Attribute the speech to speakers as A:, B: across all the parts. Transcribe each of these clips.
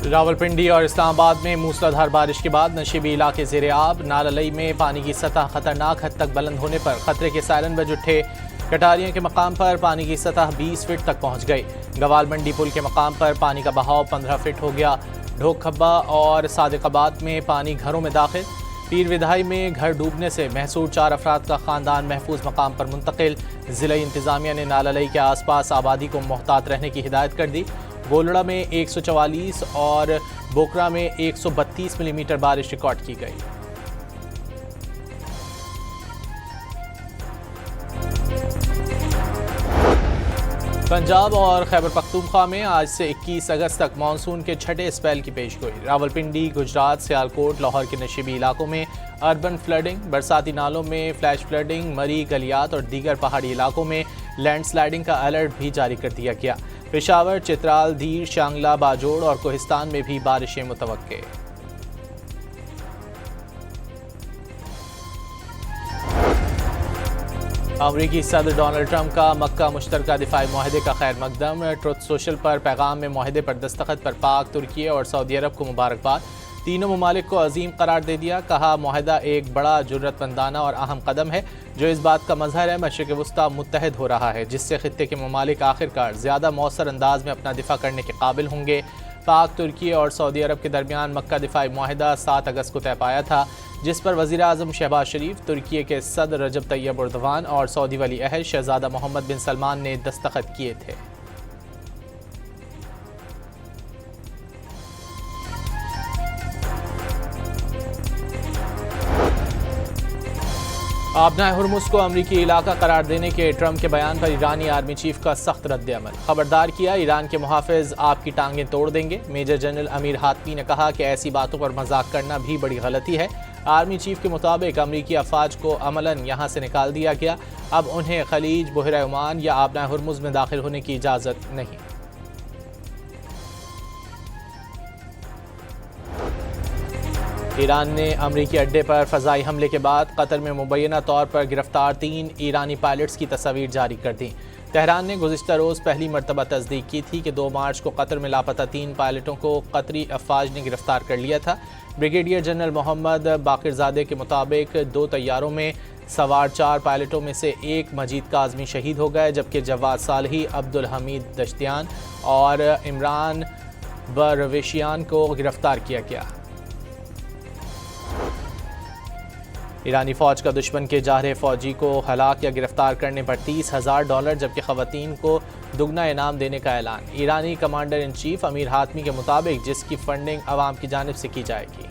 A: रावलपिंडी और इस्लामाबाद में मूसलाधार बारिश के बाद नशीबी इलाके ज़ेरे आब। नाललई में पानी की सतह खतरनाक हद तक बुलंद होने पर खतरे के सायरन बज उठे। कटारियों के मकाम पर पानी की सतह 20 फीट तक पहुंच गई। गवाल मंडी पुल के मकाम पर पानी का बहाव 15 फीट हो गया। ढोक खब्बा और सादिकाबाद में पानी घरों में दाखिल। पीर विधाई में घर डूबने से महसूर 4 अफराद का खानदान महफूज मकाम पर मुंतकिल। ज़िला इंतज़ामिया ने नाललई के आसपास आबादी को मोहतात रहने की हिदायत कर दी। गोलड़ा में 144 और बोकरा में 132 मिलीमीटर बारिश रिकॉर्ड की गई। पंजाब और खैबर पख्तूनख्वा में आज से 21 अगस्त तक मानसून के छठे स्पेल की पेशगोई। रावलपिंडी, गुजरात, सियालकोट, लाहौर के नशीबी इलाकों में अर्बन फ्लडिंग, बरसाती नालों में फ्लैश फ्लडिंग, मरी, गलियात और दीगर पहाड़ी इलाकों में लैंडस्लाइडिंग का अलर्ट भी जारी कर दिया गया। पेशावर, चित्राल, धीर, शांगला, बाजोड़ और कोहिस्तान में भी बारिशें मुतवक्के। अमरीकी सदर डोनाल्ड ट्रंप का मक्का मुश्तरका दिफाई मुआहदे का खैर मकदम। ट्रुथ सोशल पर पैगाम में मुआहदे पर दस्तखत पर पाक, तुर्की और सऊदी अरब को मुबारकबाद। तीनों ममालिक को अजीम करार दे दिया। कहा, मुआहदा एक बड़ा जुर्रतमंदाना और अहम कदम है जो इस बात का मजहर है मशरिक़ वुस्ता मुत्तहद हो रहा है, जिससे खित्ते के ममालिक आखिरकार ज़्यादा मौसर अंदाज में अपना दिफा करने के काबिल होंगे। पाक, तुर्की और सऊदी अरब के दरमियान मक्का दिफाई मुआहदा 7 अगस्त को तय पाया था, जिस पर वज़ीर आज़म शहबाज शरीफ, तुर्की के सदर रजब तैयब एर्दोगान और सऊदी वली अहद शहज़ादा मोहम्मद बिन सलमान ने दस्तखत किए थे। आबनाए हुर्मुज़ को अमरीकी इलाका करार देने के ट्रंप के बयान पर ईरानी आर्मी चीफ का सख्त रद्द-ए-अमल। खबरदार किया, ईरान के मुहाफ़िज़ आपकी टांगें तोड़ देंगे। मेजर जनरल अमीर हातमी ने कहा कि ऐसी बातों पर मजाक करना भी बड़ी गलती है। आर्मी चीफ के मुताबिक अमरीकी अफवाज को अमलन यहाँ से निकाल दिया गया। अब उन्हें खलीज, बहरा ओमान या आबनाए हुर्मुज़ में दाखिल होने की इजाज़त नहीं। ईरान ने अमरीकी अड्डे पर फ़ज़ाई हमले के बाद कतर में मुबैना तौर पर गिरफ्तार 3 ईरानी पायलट्स की तस्वीर जारी कर दी। तेहरान ने गुज़िश्ता रोज़ पहली मरतबा तस्दीक की थी कि 2 मार्च को कतर में लापता 3 पायलटों को कतरी अफवाज ने गिरफ्तार कर लिया था। ब्रिगेडियर जनरल मोहम्मद बाकिरज़ादे के मुताबिक 2 तैयारों में सवार 4 पायलटों में से एक मजीद काज़मी शहीद हो गए, जबकि जवाद सालही, अब्दुल हमीद दश्तियान और इमरान बरवेशियान को गिरफ्तार किया गया। ईरानी फ़ौज का दुश्मन के जाहरे फ़ौजी को हलाक या गिरफ्तार करने पर $30,000 जबकि ख़वातीन को दुगना इनाम देने का ऐलान। ईरानी कमांडर इन चीफ अमीर हातमी के मुताबिक जिसकी फंडिंग अवाम की जानिब से की जाएगी।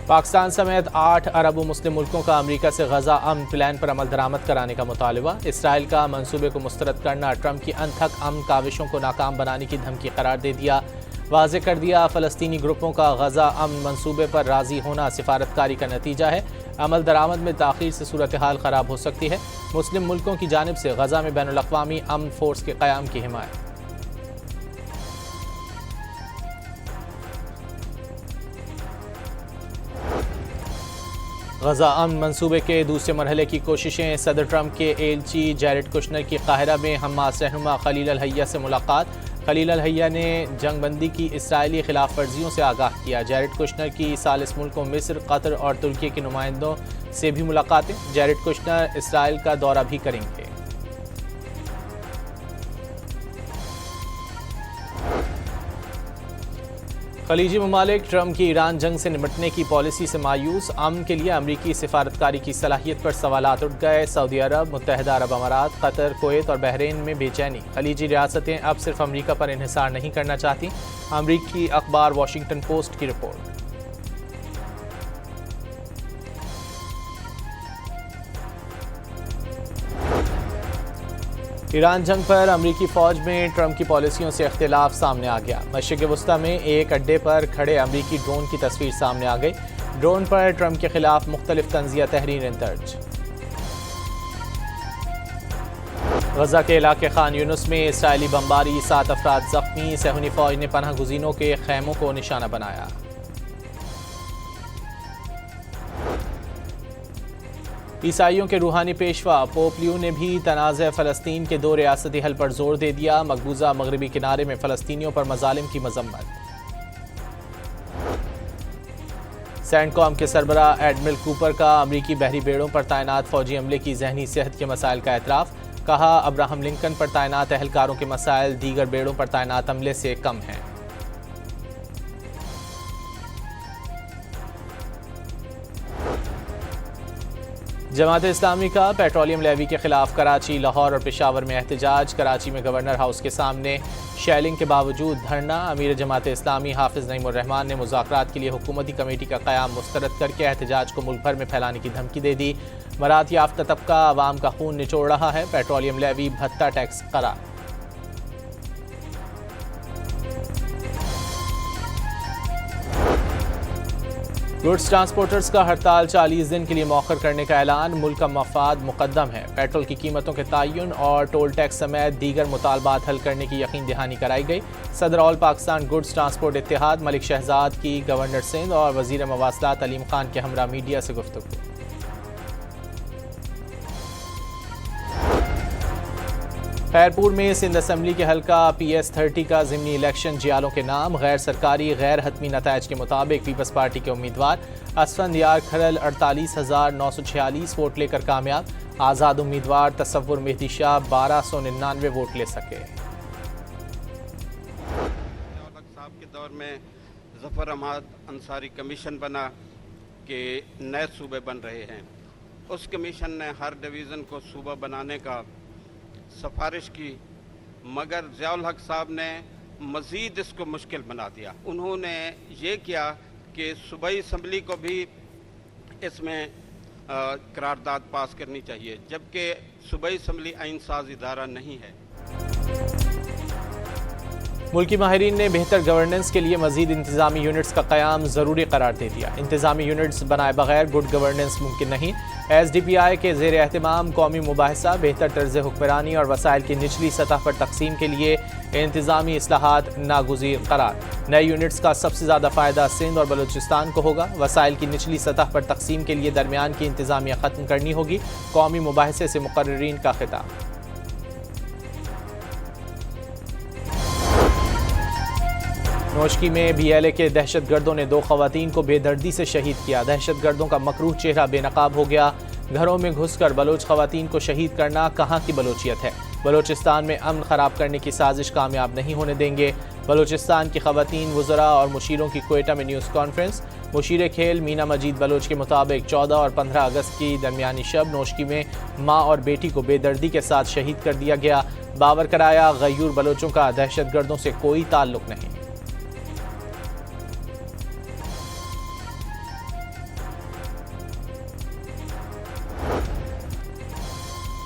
A: पाकिस्तान समेत 8 अरब मुस्लिम मुल्कों का अमरीका से गजा अमन प्लान पर अमल दरामद कराने का मुतालबा। इसराइल का मंसूबे को मुस्तरद करना ट्रंप की अनथक अमन काविशों को नाकाम बनाने की धमकी करार दे दिया। वाज़े कर दिया, फ़लस्तीनी ग्रुपों का गजा अमन मंसूबे पर राज़ी होना सिफारतकारी का नतीजा है। अमल दरामद में ताख़ीर से सूरत हाल ख़राब हो सकती है। मुस्लिम मुल्कों की जानिब से गजा में बैनुल अक़वामी अमन फोर्स के क़याम की हिमायत। गजा अमन मंसूबे के दूसरे मरहले की कोशिशें। सदर ट्रंप के एलची जैरेड कुशनर की काहिरा में हमास रहनुमा खलील अल हैया से मुलाकात। खलील अल हैया ने जंगबंदी की इसराइली खिलाफ वर्जियों से आगाह किया। जैरेड कुशनर की सालिस मुल्कों मिस्र, कतर और तुर्की के नुमाइंदों से भी मुलाकातें। जैरेड कुशनर इसराइल का दौरा भी करेंगे। खलीजी ममालिक ट्रंप की ईरान जंग से निपटने की पॉलिसी से मायूस। अमन के लिए अमरीकी सिफारतकारी की सलाहियत पर सवालात उठ गए। सऊदी अरब, मुत्तहदा अरब अमारात, कतर, कुवैत और बहरीन में बेचैनी। खलीजी रियासतें अब सिर्फ अमरीका पर इन्हिसार नहीं करना चाहती। अमरीकी अखबार वाशिंगटन पोस्ट की रिपोर्ट। ईरान जंग पर अमरीकी फ़ौज में ट्रंप की पॉलिसियों से इख्तिलाफ सामने आ गया। मशरिक़ वुस्ता में एक अड्डे पर खड़े अमरीकी ड्रोन की तस्वीर सामने आ गई। ड्रोन पर ट्रंप के खिलाफ मुख्तलिफ तंज़िया तहरीरें दर्ज। गजा के इलाके खान यूनुस में इसराइली बमबारी, 7 अफराद जख्मी। सहूनी फ़ौज ने पनाह गुज़ीनों के खैमों को निशाना बनाया। ईसाइयों के रूहानी पेशवा पोप लियो ने भी तनाज़ फ़लस्तीन के 2 रियासती हल पर जोर दे दिया। मकबूजा मगरबी किनारे में फ़लस्तीनियों पर मज़ालिम की मज़म्मत। सेंटकॉम के सरबरा एडमिरल कूपर का अमरीकी बहरी बेड़ों पर तैनात फौजी अमले की जहनी सेहत के मसाइल का एतराफ़। कहा, अब्राहम लिंकन पर तैनात एहलकारों के मसाइल दीगर बेड़ों पर तैनात अमले से कम हैं। जमात इस्लामी का पेट्रोलियम लेवी के खिलाफ कराची, लाहौर और पेशावर में एहतजाज। कराची में गवर्नर हाउस के सामने शेलिंग के बावजूद धरना। अमीर जमात इस्लामी हाफिज नईमुर रहमान ने मुज़ाकरात के लिए हुकूमती कमेटी का क़याम मुस्तरद करके एहतजाज को मुल्क भर में फैलाने की धमकी दे दी। मरात याफ्ता तबका आवाम का खून निचोड़ रहा है। पेट्रोलियम लेवी भत्ता टैक्स करार। गुड्स ट्रांसपोर्टर्स का हड़ताल 40 दिन के लिए मौखर करने का ऐलान। मुल्क का मफाद मुकद्दम है। पेट्रोल की कीमतों के तयन और टोल टैक्स समेत दीगर मुतालबात हल करने की यकीन दहानी कराई गई। सदर ऑल पाकिस्तान गुड्स ट्रांसपोर्ट इत्तेहाद मलिक शहजाद की गवर्नर सिंध और वजीर मवासलात अलीम खान के हमरा मीडिया से गुफ्तगू। खैरपुर में सिंध असम्बली के हल्का PS30 का ज़िमनी इलेक्शन जियालों के नाम। गैर सरकारी गैर हतमी नताइज के मुताबिक पीपल्स पार्टी के उम्मीदवार असफंदियार खरल 48,946 वोट लेकर कामयाब। आज़ाद उम्मीदवार तसव्वुर मेहदी शाह 1299 वोट ले सके।
B: साहब के दौर में ज़फ़र अहमद अंसारी कमीशन बना के नए सूबे बन रहे हैं। उस कमीशन ने हर डिवीज़न को सूबा बनाने का सिफारिश की, मगर ज़ियाउल हक साहब ने मज़ीद इसको मुश्किल बना दिया। उन्होंने ये किया कि सूबाई असम्बली को भी इसमें करारदाद पास करनी चाहिए, जबकि सूबाई असम्बली आइन साज इदारा नहीं है।
A: मुल्की माहिरीन ने बेहतर गवर्नेंस के लिए मजीद इंतजामी यूनिट्स का क़याम ज़रूरी करार दे दिया। इंतजामी यूनिट्स बनाए बगैर गुड गवर्नेंस मुमकिन नहीं। SDPI के ज़ेर एहतमाम कौमी मुबाहिसा बेहतर तर्ज हुक्मरानी और वसाइल की निचली सतह पर तकसीम के लिए इंतजामी इस्लाहात नागुज़ीर करार। नए यूनिट्स का सबसे ज़्यादा फ़ायदा सिंध और बलूचिस्तान को होगा। वसाइल की निचली सतह पर तकसीम के लिए दरमियान की इंतजामिया ख़त्म करनी होगी। कौमी मुबाहिसे से मुकर्रीरीन का खिताब। नोशकी में BLA के दहशतगर्दों ने 2 ख़वातीन को बेदर्दी से शहीद किया। दहशतगर्दों का मकरूह चेहरा बेनकाब हो गया। घरों में घुसकर बलोच ख़वातीन को शहीद करना कहाँ की बलोचियत है। बलोचिस्तान में अमन ख़राब करने की साजिश कामयाब नहीं होने देंगे। बलोचिस्तान की ख़वातीन, वज़रा और मुशीरों की कोयटा में न्यूज़ कॉन्फ्रेंस। मुशीर खेल मीना मजीद बलोच के मुताबिक 14 और 15 अगस्त की दरमियानी शब नोशकी में माँ और बेटी को बेदर्दी के साथ शहीद कर दिया गया। बावर कराया, गयूर बलोचों का दहशतगर्दों से कोई ताल्लुक नहीं।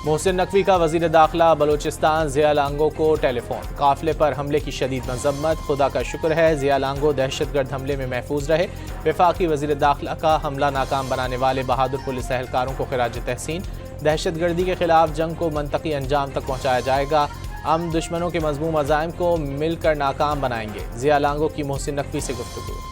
A: मोहसिन नकवी का वज़ीर दाखिला बलोचिस्तान ज़िया लांगो को टेलीफोन। काफ़िले पर हमले की शदीद मज़म्मत। खुदा का शुक्र है ज़िया लांगो दहशतगर्द हमले में महफूज रहे। वफाकी वज़ीर दाखिला का हमला नाकाम बनाने वाले बहादुर पुलिस एहलकारों को खिराज तहसीन। दहशतगर्दी के खिलाफ जंग को मंतकी अंजाम तक पहुँचाया जाएगा। हम दुश्मनों के मज़मूम अज़ाइम को मिलकर नाकाम बनाएंगे। ज़िया लांगो की मोहसिन नकवी से गुफ्तगू।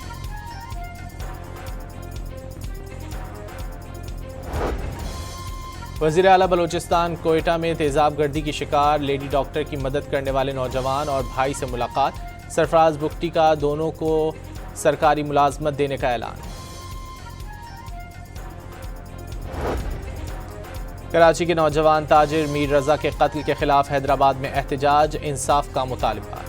A: वज़ीर आला बलोचिस्तान कोयटा में तेज़ाब गर्दी की शिकार लेडी डॉक्टर की मदद करने वाले नौजवान और भाई से मुलाकात। सरफराज बुख्ती का दोनों को सरकारी मुलाजमत देने का ऐलान। कराची के नौजवान ताजिर मीर रजा के कत्ल के खिलाफ हैदराबाद में एहतजाज, इंसाफ का मुतालबा।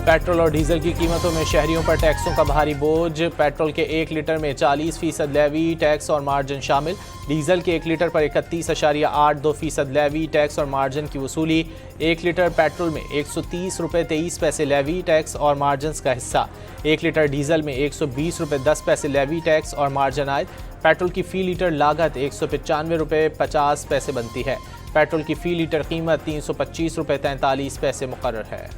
A: पेट्रोल और डीजल की कीमतों में शहरियों पर टैक्सों का भारी बोझ। पेट्रोल के 1 लीटर में 40% लेवी, टैक्स और मार्जिन शामिल। डीजल के 1 लीटर पर 31.82% लेवी, टैक्स और मार्जिन की वसूली। 1 लीटर पेट्रोल में 130 रुपये 23 पैसे लेवी, टैक्स और मार्जिन का हिस्सा। 1 लीटर डीजल में 120 रुपये 10 पैसे लेवी, टैक्स और मार्जिन आयद। पेट्रोल की फ़ी लीटर लागत 195 रुपये 50 पैसे बनती है। पेट्रोल की फ़ी लीटर कीमत 325 रुपये 43 पैसे मुकर्रर है।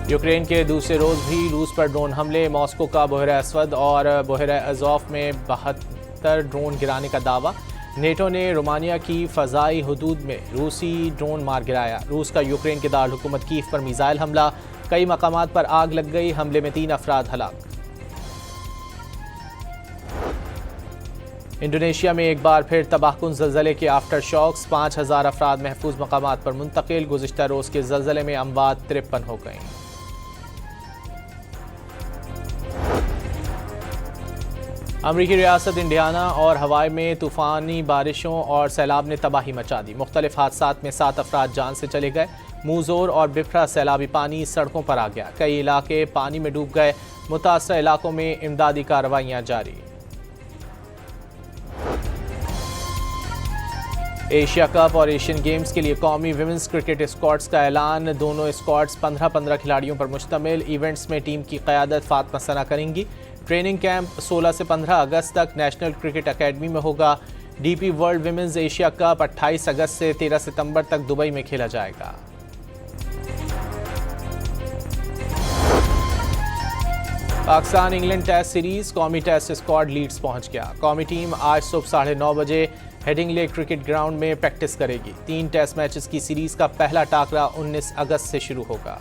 A: यूक्रेन के दूसरे रोज़ भी रूस पर ड्रोन हमले। मॉस्को का बहर अस्वद और बहर अज़ोफ में 72 ड्रोन गिराने का दावा। नेटो ने रोमानिया की फ़ज़ाई हदूद में रूसी ड्रोन मार गिराया। रूस का यूक्रेन के दारकूमत कीव पर मिसाइल हमला, कई मकामात पर आग लग गई। हमले में 3 अफराद हलाक। इंडोनेशिया में एक बार फिर तबाहकुन ज़लज़ले के आफ्टर शॉक्स, 5000 अफराद महफूज मकामात पर मुंतकिल। गुज़िश्ता रोज़ के ज़लज़ले में अमवात 53 हो गई। अमरीकी रियासत इंडियाना और हवाई में तूफ़ानी बारिशों और सैलाब ने तबाही मचा दी। मुख्तलिफ हादसात में 7 अफराद जान से चले गए। मुंहजोर और बिफरा सैलाबी पानी सड़कों पर आ गया। कई इलाके पानी में डूब गए। मुतासरा इलाकों में इमदादी कार्रवाइयाँ जारी। एशिया कप और एशियन गेम्स के लिए कौमी विमेंस क्रिकेट स्क्वाड्स का ऐलान। दोनों स्क्वाड्स 15-15 खिलाड़ियों पर मुश्तमिल। इवेंट्स में टीम की क़यादत फातिमा सना करेंगी। ट्रेनिंग कैंप 16 से 15 अगस्त तक नेशनल क्रिकेट एकेडमी में होगा। DP world women's Asia cup 28 अगस्त से 13 सितंबर तक दुबई में खेला जाएगा। पाकिस्तान इंग्लैंड टेस्ट सीरीज, कौमी टेस्ट स्क्वाड लीड्स पहुंच गया। कौमी टीम आज सुबह 9:30 बजे हेडिंगले क्रिकेट ग्राउंड में प्रैक्टिस करेगी। 3 टेस्ट मैचेस की सीरीज का पहला टाकरा 19 अगस्त से शुरू होगा।